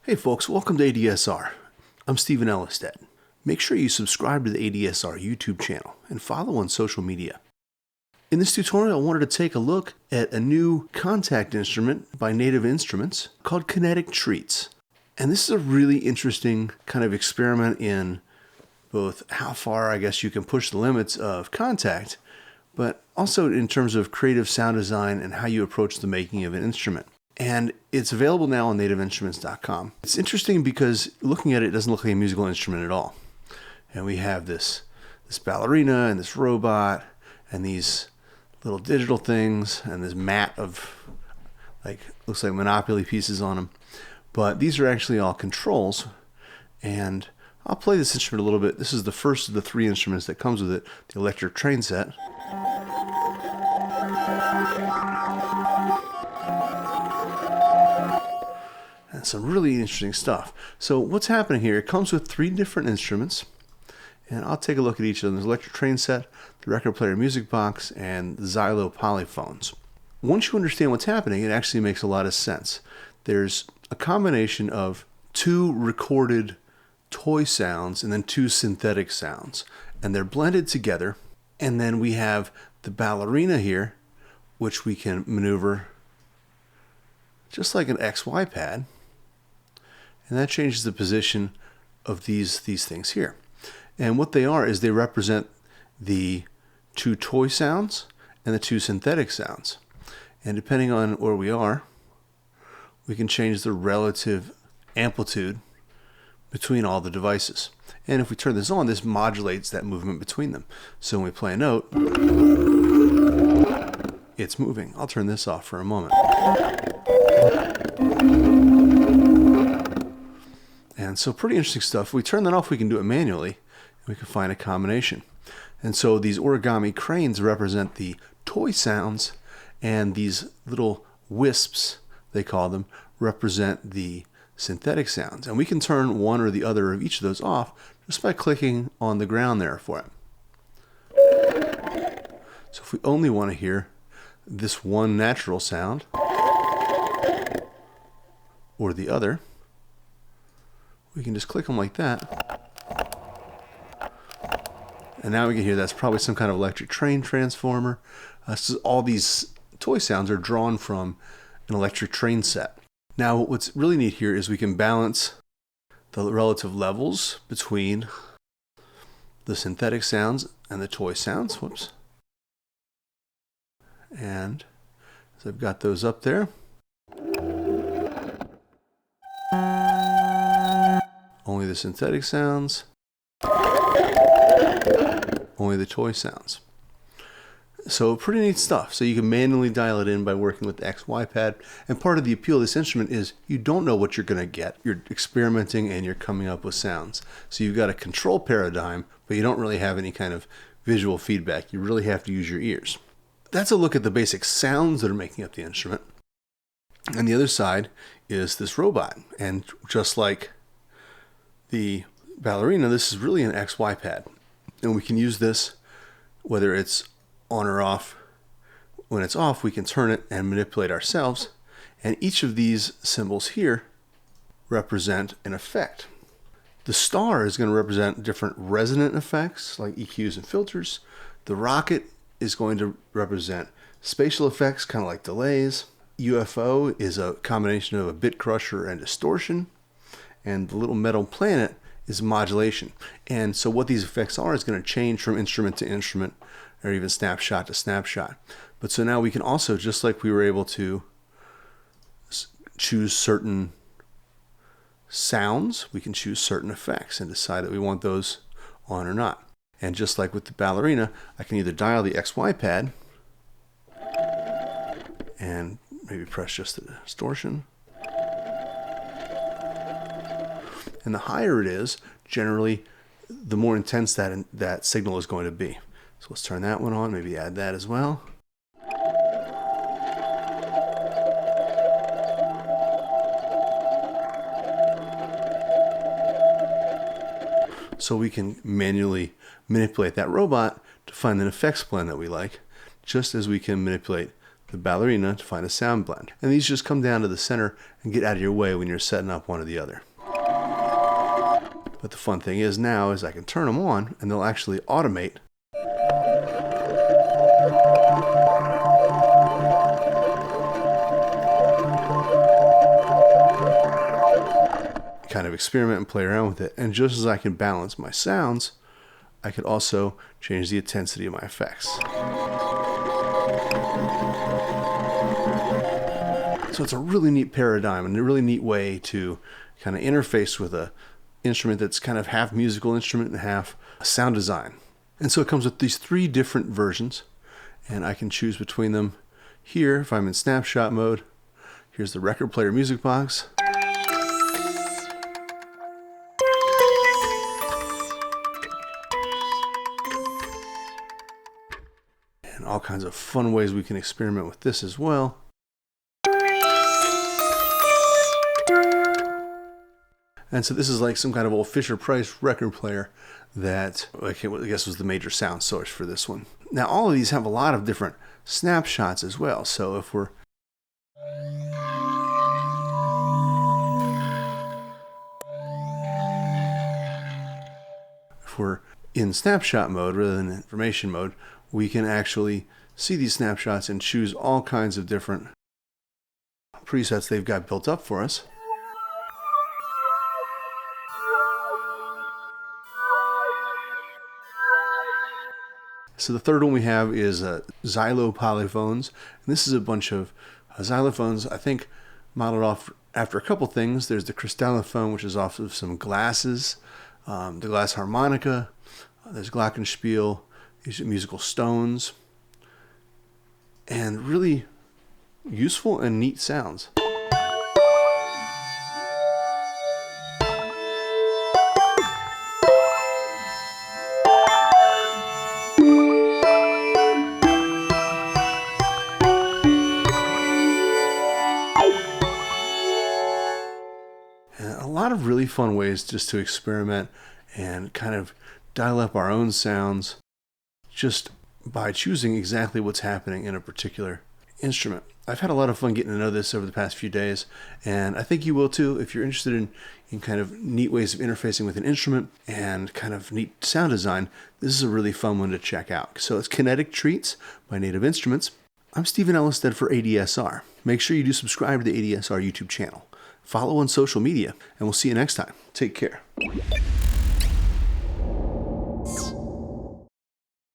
Hey folks, welcome to ADSR. I'm Stephen Ellestad. Make sure you subscribe to the ADSR YouTube channel and follow on social media. In this tutorial, I wanted to take a look at a new Kontakt instrument by Native Instruments called Kinetic Treats. And this is a really interesting kind of experiment in both how far, I guess, you can push the limits of Kontakt, but also in terms of creative sound design and how you approach the making of an instrument. And it's available now on nativeinstruments.com. It's interesting because looking at it, it doesn't look like a musical instrument at all. And we have this ballerina and this robot and these little digital things and this mat of looks like Monopoly pieces on them. But these are actually all controls. And I'll play this instrument a little bit. This is the first of the three instruments that comes with it, the electric train set. And some really interesting stuff. So what's happening here, it comes with three different instruments. And I'll take a look at each of them. There's electric train set, the record player music box, and the Xylo polyphones. Once you understand what's happening, it actually makes a lot of sense. There's a combination of two recorded toy sounds and then two synthetic sounds. And they're blended together. And then we have the ballerina here, which we can maneuver just like an XY pad. And that changes the position of these things here. And what they are is they represent the two toy sounds and the two synthetic sounds. And depending on where we are, we can change the relative amplitude between all the devices. And if we turn this on, this modulates that movement between them. So when we play a note, it's moving. I'll turn this off for a moment. And so pretty interesting stuff. If we turn that off, we can do it manually. We can find a combination. And so these origami cranes represent the toy sounds, and these little wisps, they call them, represent the synthetic sounds. And we can turn one or the other of each of those off just by clicking on the ground there for it. So if we only want to hear this one natural sound or the other, we can just click them like that. And now we can hear that's probably some kind of electric train transformer. So all these toy sounds are drawn from an electric train set. Now what's really neat here is we can balance the relative levels between the synthetic sounds and the toy sounds. Whoops. And so I've got those up there. Only the synthetic sounds. Only the toy sounds. So pretty neat stuff. So you can manually dial it in by working with the XY pad. And part of the appeal of this instrument is you don't know what you're going to get. You're experimenting and you're coming up with sounds. So you've got a control paradigm, but you don't really have any kind of visual feedback. You really have to use your ears. That's a look at the basic sounds that are making up the instrument. And the other side is this robot. And just like the ballerina, this is really an XY pad. And we can use this whether it's on or off. When it's off, we can turn it and manipulate ourselves. And each of these symbols here represent an effect. The star is going to represent different resonant effects like EQs and filters. The rocket is going to represent spatial effects, kind of like delays. UFO is a combination of a bit crusher and distortion. And the little metal planet is modulation. And so what these effects are is going to change from instrument to instrument or even snapshot to snapshot. But so now we can also, just like we were able to choose certain sounds, we can choose certain effects and decide that we want those on or not. And just like with the ballerina, I can either dial the XY pad and maybe press just the distortion. And the higher it is, generally, the more intense that signal is going to be. So let's turn that one on, maybe add that as well. So we can manually manipulate that robot to find an effects blend that we like, just as we can manipulate the ballerina to find a sound blend. And these just come down to the center and get out of your way when you're setting up one or the other. But the fun thing is now is I can turn them on and they'll actually automate kind of experiment and play around with it. And just as I can balance my sounds, I could also change the intensity of my effects. So it's a really neat paradigm and a really neat way to kind of interface with a instrument that's kind of half musical instrument and half sound design. And so it comes with these 3 different versions, and I can choose between them here if I'm in snapshot mode. Here's the record player music box. And all kinds of fun ways we can experiment with this as well. And so this is like some kind of old Fisher-Price record player that I guess was the major sound source for this one. Now all of these have a lot of different snapshots as well. So if we're in snapshot mode rather than information mode, we can actually see these snapshots and choose all kinds of different presets they've got built up for us. So the third one we have is Xylo polyphones. And this is a bunch of xylophones, I think, modeled off after a couple things. There's the crystallophone, which is off of some glasses, the glass harmonica, there's glockenspiel, these are musical stones, and really useful and neat sounds. A lot of really fun ways just to experiment and kind of dial up our own sounds just by choosing exactly what's happening in a particular instrument. I've had a lot of fun getting to know this over the past few days, and I think you will too if you're interested in kind of neat ways of interfacing with an instrument and kind of neat sound design. This is a really fun one to check out. So it's Kinetic Treats by Native Instruments. I'm Stephen Ellestad for ADSR. Make sure you do subscribe to the ADSR YouTube channel. Follow on social media, and we'll see you next time. Take care.